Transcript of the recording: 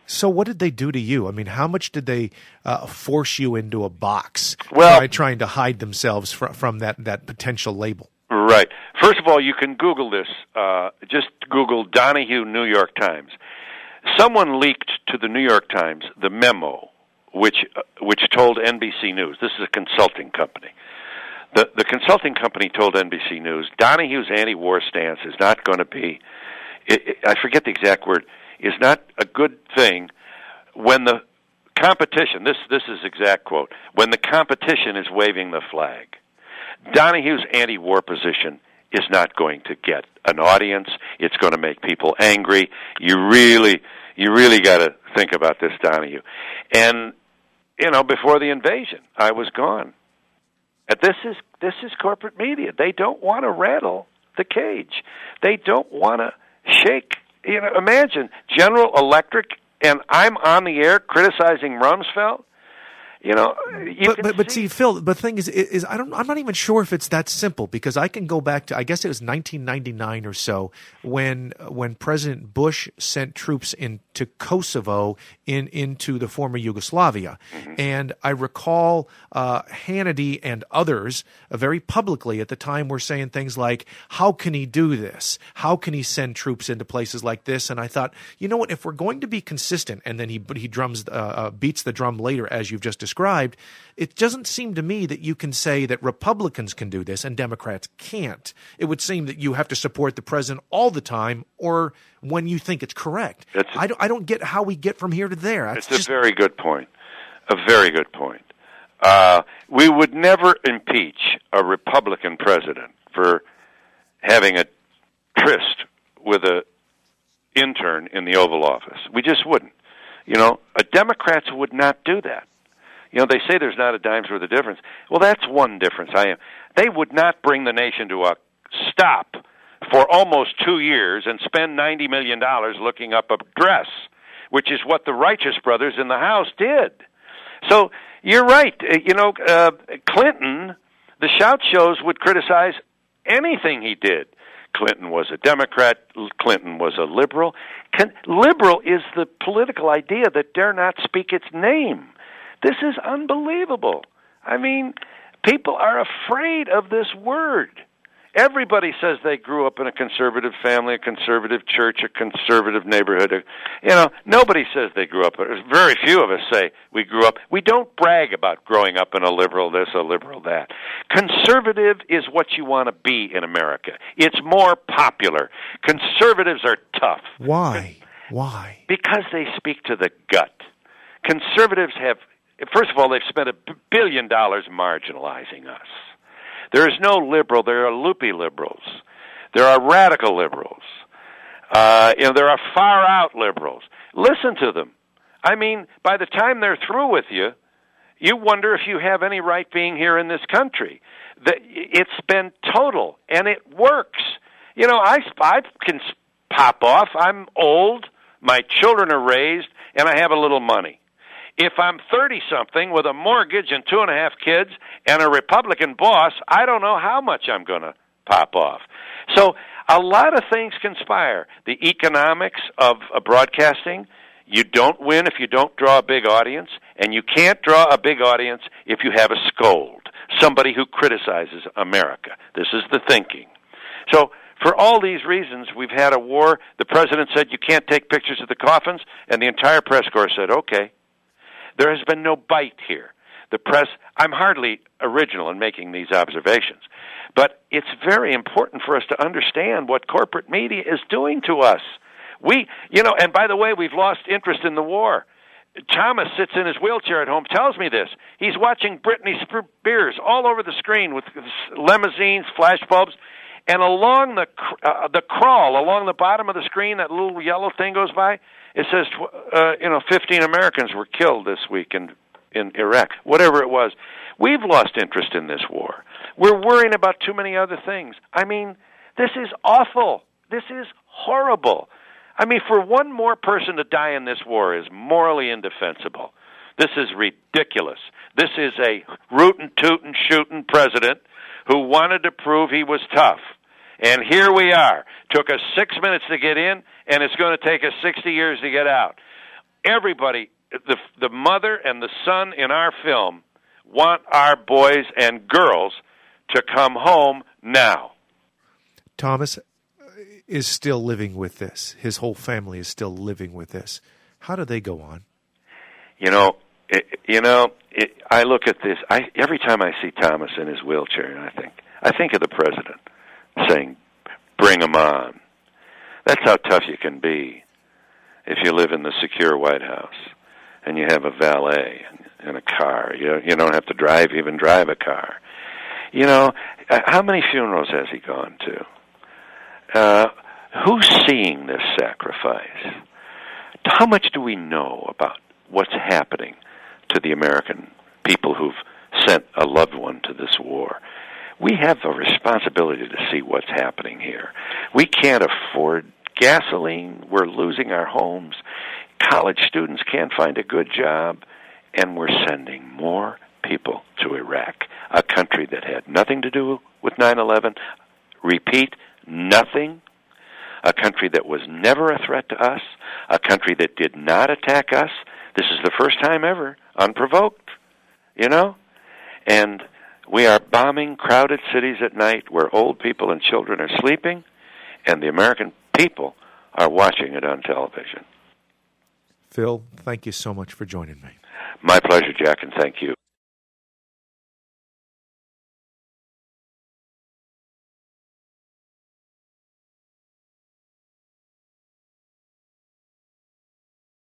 So what did they do to you? I mean, how much did they force you into a box Well, by trying to hide themselves from that potential label? Right. First of all, you can Google this. Just Google Donahue New York Times. Someone leaked to the New York Times the memo which told NBC News. This is a consulting company. The consulting company told NBC News Donahue's anti-war stance is not going to be, I forget the exact word, is not a good thing when the competition, this is exact quote, when the competition is waving the flag. Donahue's anti-war position is not going to get an audience. It's going to make people angry. You really got to think about this, Donahue. And, before the invasion, I was gone. And this is corporate media. They don't want to rattle the cage. They don't want to shake. Imagine General Electric, and I'm on the air criticizing Rumsfeld. But see, Phil, the thing is I'm not even sure if it's that simple, because I can go back to, I guess it was 1999 or so, when President Bush sent troops into Kosovo into the former Yugoslavia. Mm-hmm. And I recall Hannity and others very publicly at the time were saying things like, how can he do this? How can he send troops into places like this? And I thought, you know what, if we're going to be consistent, and then he beats the drum later, as you've just described, it doesn't seem to me that you can say that Republicans can do this and Democrats can't. It would seem that you have to support the president all the time, or when you think it's correct. I don't get how we get from here to there. It's a very good point. A very good point. We would never impeach a Republican president for having a tryst with an intern in the Oval Office. We just wouldn't. Democrats would not do that. They say there's not a dime's worth of difference. Well, that's one difference. They would not bring the nation to a stop for almost 2 years and spend $90 million looking up a dress, which is what the Righteous Brothers in the House did. So you're right. Clinton, the shout shows would criticize anything he did. Clinton was a Democrat. Clinton was a liberal. Liberal is the political idea that dare not speak its name. This is unbelievable. I mean, people are afraid of this word. Everybody says they grew up in a conservative family, a conservative church, a conservative neighborhood. Nobody says they grew up. Very few of us say we grew up. We don't brag about growing up in a liberal this, a liberal that. Conservative is what you want to be in America. It's more popular. Conservatives are tough. Why? Because they speak to the gut. Conservatives have, first of all, they've spent $1 billion marginalizing us. There is no liberal. There are loopy liberals. There are radical liberals. There are far-out liberals. Listen to them. I mean, by the time they're through with you, you wonder if you have any right being here in this country. It's been total, and it works. I can pop off. I'm old. My children are raised, and I have a little money. If I'm 30-something with a mortgage and 2.5 kids and a Republican boss, I don't know how much I'm going to pop off. So a lot of things conspire. The economics of broadcasting, you don't win if you don't draw a big audience, and you can't draw a big audience if you have a scold, somebody who criticizes America. This is the thinking. So for all these reasons, we've had a war. The president said you can't take pictures of the coffins, and the entire press corps said, okay. There has been no bite here. The press, I'm hardly original in making these observations, but it's very important for us to understand what corporate media is doing to us. And by the way, we've lost interest in the war. Thomas sits in his wheelchair at home, tells me this. He's watching Britney Spears all over the screen with limousines, flashbulbs, and along the crawl, along the bottom of the screen, that little yellow thing goes by. It says, 15 Americans were killed this week in Iraq, whatever it was. We've lost interest in this war. We're worrying about too many other things. I mean, this is awful. This is horrible. I mean, for one more person to die in this war is morally indefensible. This is ridiculous. This is a rootin', tootin', shootin' president who wanted to prove he was tough. And here we are. Took us 6 minutes to get in, and it's going to take us 60 years to get out. everybody, the mother and the son in our film, want our boys and girls to come home now. Thomas is still living with this. His whole family is still living with this. How do they go on? I look at this. Every time I see Thomas in his wheelchair, and I think of the president saying, "Bring him on." That's how tough you can be if you live in the secure White House and you have a valet and a car. You don't have to even drive a car. How many funerals has he gone to? Who's seeing this sacrifice? How much do we know about what's happening to the American people who've sent a loved one to this war? We have a responsibility to see what's happening here. We can't afford gasoline. We're losing our homes. College students can't find a good job. And we're sending more people to Iraq, a country that had nothing to do with 9/11. Repeat, nothing. A country that was never a threat to us. A country that did not attack us. This is the first time ever, unprovoked, And we are bombing crowded cities at night where old people and children are sleeping, and the American people are watching it on television. Phil, thank you so much for joining me. My pleasure, Jack, and thank you.